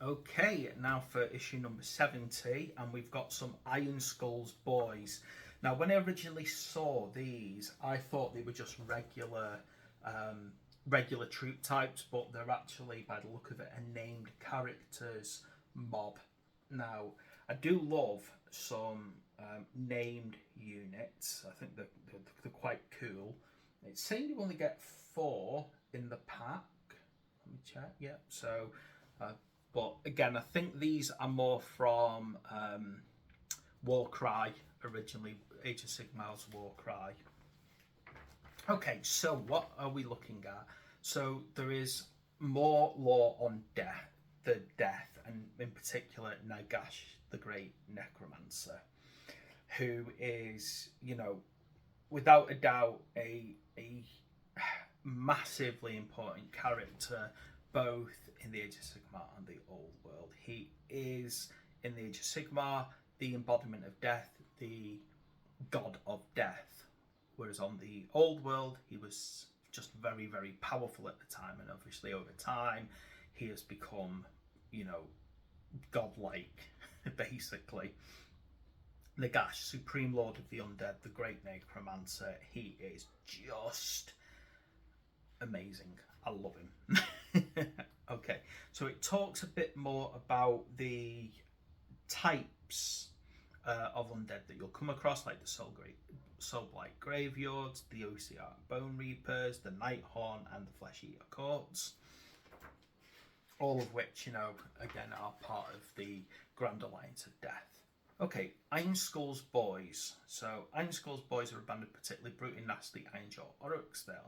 Okay, now for issue number 70, and we've got some Iron Skull's boys. Now, when I originally saw these, I thought they were just regular troop types, but they're actually, by the look of it, a named characters mob. Now, I do love some named units. I think they're quite cool. It seemed you only get 4 in the pack. Let me check. Yeah, so. But again, I think these are more from Warcry originally, Age of Sigmar's Warcry. Okay, so what are we looking at? So there is more lore on death, and in particular Nagash, the Great Necromancer, who is, without a doubt, a massively important character both in the Age of Sigmar and the Old World. He is, in the Age of Sigmar, the embodiment of death, the god of death. Whereas on the Old World, he was just very, very powerful at the time, and obviously over time, he has become, godlike, basically. Nagash, Supreme Lord of the Undead, the Great Necromancer, he is just amazing. I love him. Okay, so it talks a bit more about the types of undead that you'll come across, like the Soulblight Graveyards, the OCR Bone Reapers, the Nighthorn, and the Flesh Eater Courts. All of which, again, are part of the Grand Alliance of Death. Okay, Iron Skull's boys. So, Iron Skull's boys are a band of particularly brutally nasty Ironjaw Orruks. They're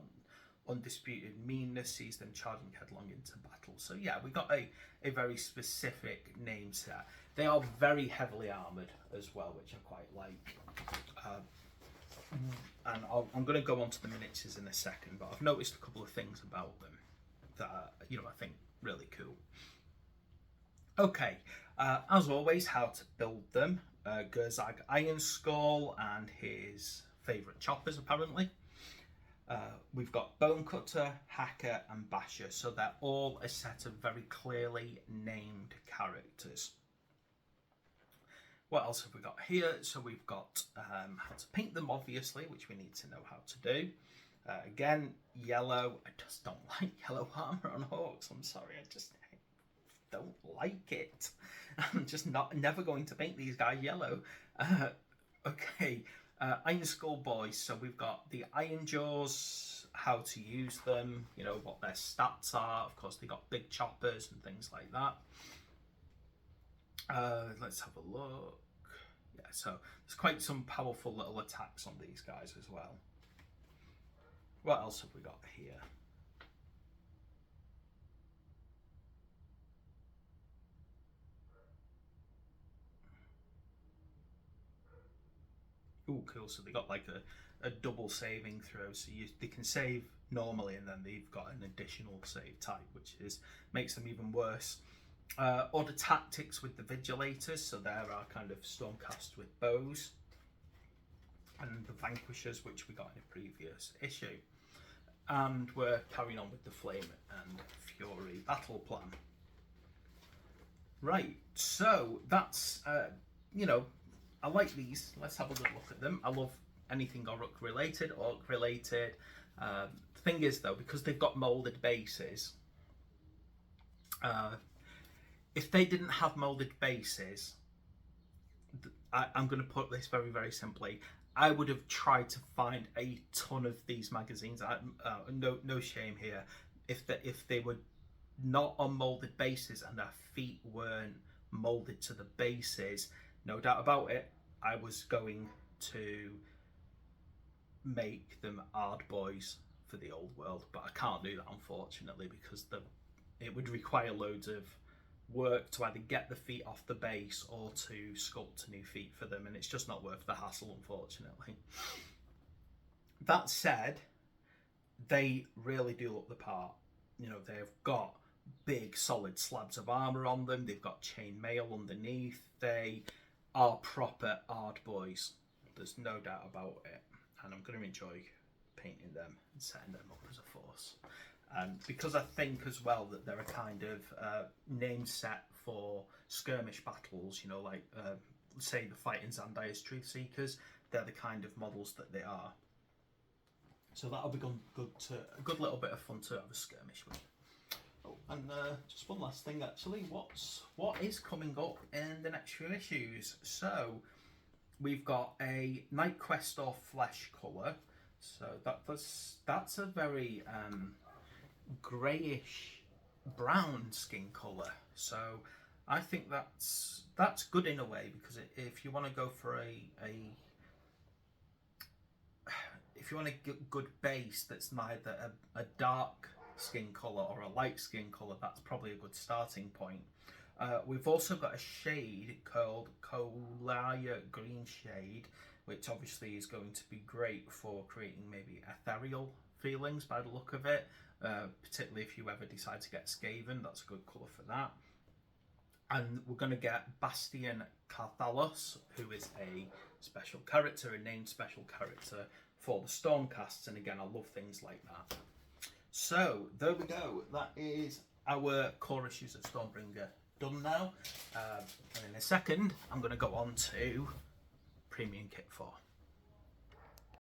undisputed meanness sees them charging headlong into battle. So yeah, we got a very specific name set. They are very heavily armoured as well, which I quite like. And I'm going to go on to the miniatures in a second, but I've noticed a couple of things about them that are, I think really cool. Okay, as always, how to build them. Gerzag Iron Skull and his favourite choppers, apparently. We've got Bone Cutter, Hacker, and Basher, so they're all a set of very clearly named characters. What else have we got here? So we've got how to paint them, obviously, which we need to know how to do. Again, yellow. I just don't like yellow armour on Hawks. I'm sorry, I don't like it. I'm just never going to paint these guys yellow. Okay. Iron Skull boys, so we've got the Iron Jaws, how to use them, what their stats are. Of course, they got big choppers and things like that. Let's have a look. Yeah, so there's quite some powerful little attacks on these guys as well. What else have we got here? Oh, cool. So they got like a double saving throw. So they can save normally, and then they've got an additional save type, which makes them even worse. Order tactics with the Vigilators. So there are kind of Stormcast with bows. And the Vanquishers, which we got in a previous issue. And we're carrying on with the Flame and Fury battle plan. Right, so that's, I like these. Let's have a good look at them. I love anything Orc related. Thing is, though, because they've got moulded bases, if they didn't have moulded bases, I'm going to put this very, very simply. I would have tried to find a ton of these magazines. No shame here. If they were not on moulded bases and their feet weren't moulded to the bases, no doubt about it, I was going to make them hard boys for the Old World, but I can't do that, unfortunately, because it would require loads of work to either get the feet off the base or to sculpt new feet for them, and it's just not worth the hassle, unfortunately. That said, they really do look the part. They've got big solid slabs of armour on them, they've got chain mail underneath, they are proper hard boys, there's no doubt about it, and I'm going to enjoy painting them and setting them up as a force. Because I think as well that they're a kind of name set for skirmish battles, you know, like say the fighting Zandire's Truth Seekers, they're the kind of models that they are. So that'll be a good little bit of fun to have a skirmish with. Oh, and just one last thing actually, what is coming up in the next few issues? So we've got a Night Questor flesh colour, so that's a very greyish brown skin colour. So I think that's good in a way, because if you want to go for if you want a good base that's neither a dark skin colour or a light skin colour, that's probably a good starting point. We've also got a shade called Kolaya Green Shade, which obviously is going to be great for creating maybe ethereal feelings by the look of it, particularly if you ever decide to get Skaven, that's a good colour for that. And we're going to get Bastian Carthalos, who is a special character, a named special character for the Stormcasts, and again, I love things like that. So there we go, that is our core issues of Stormbringer done now, and in a second I'm going to go on to Premium Kit 4.